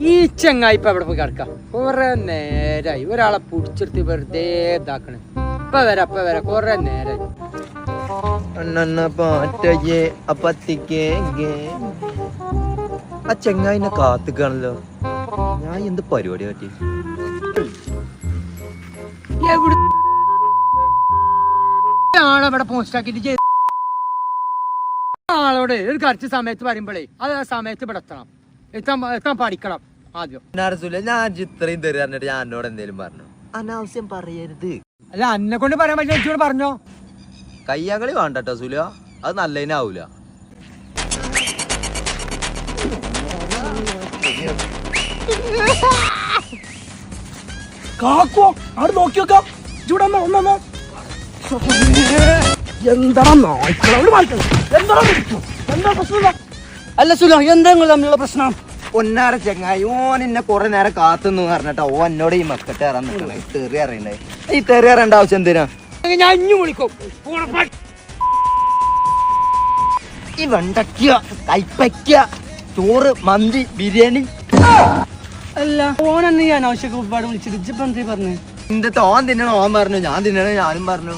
ഈ ചെങ്ങായി ഇപ്പൊ എവിടെ പോയി കിടക്കാം? കൊറേ നേരായി ഒരാളെ പിടിച്ചെടുത്ത് വെറുതെ ഇതാക്കണേ. ഇപ്പൊ വരാ കൊറേ നേരായി. ആ ചെങ്ങായിനെ കാത്തുക്കാണല്ലോ. ഞാൻ എന്ത് പരിപാടി പറ്റി? ആളെവിടെ പോസ്റ്റാക്കിട്ട് ആളോട് ഒരു കറച്ച് സമയത്ത് വരുമ്പോഴേ അത് ആ സമയത്ത് ഇവിടെ എത്താൻ പഠിക്കണം ആദ്യം. ഞാൻ ഇത്രയും തരാറിട്ട് ഞാൻ എന്നോട് എന്തേലും പറഞ്ഞു? അനാവശ്യം പറയരുത്. അല്ല അന്നെ കൊണ്ട് പറയാൻ പറ്റില്ല, ചേച്ചിയോട് പറഞ്ഞോ. കയ്യാങ്കളി വേണ്ടട്ടോ സുല, അത് നല്ലതിനാവൂല. കാക്കോ അവിടെ നോക്കി നോക്കാം. അല്ല സുല, എന്താ നിങ്ങൾ തമ്മിലുള്ള പ്രശ്നം? ഒന്നാര ചെങ്ങായി ഓൻ എന്നെ കൊറേ നേരം കാത്തുന്നു പറഞ്ഞിട്ടോ ഓ എന്നോട് ഈ മക്കട്ട് കയറാൻ നിൽക്കണേ. തെറി അറിയണ്ടേ? ഈ തെറി അറിയേണ്ട ആവശ്യം എന്തിനാ? ഞാൻ ഇഞ്ഞു വിളിക്കും. ഈ വെണ്ടയ്ക്ക, കൈപ്പയ്ക്ക, ചോറ്, മന്തി, ബിരിയാണി. അല്ല ഓനെന്നെ ഞാൻ ആവശ്യമൊക്കെ ഒരുപാട് വിളിച്ചിട്ട് ഇജ്ജിപ്പോ എന്തേ പറഞ്ഞു? നിന്റെ ഓൻ തിന്നണം ഓൻ പറഞ്ഞു, ഞാൻ തിന്നണം ഞാനും പറഞ്ഞു.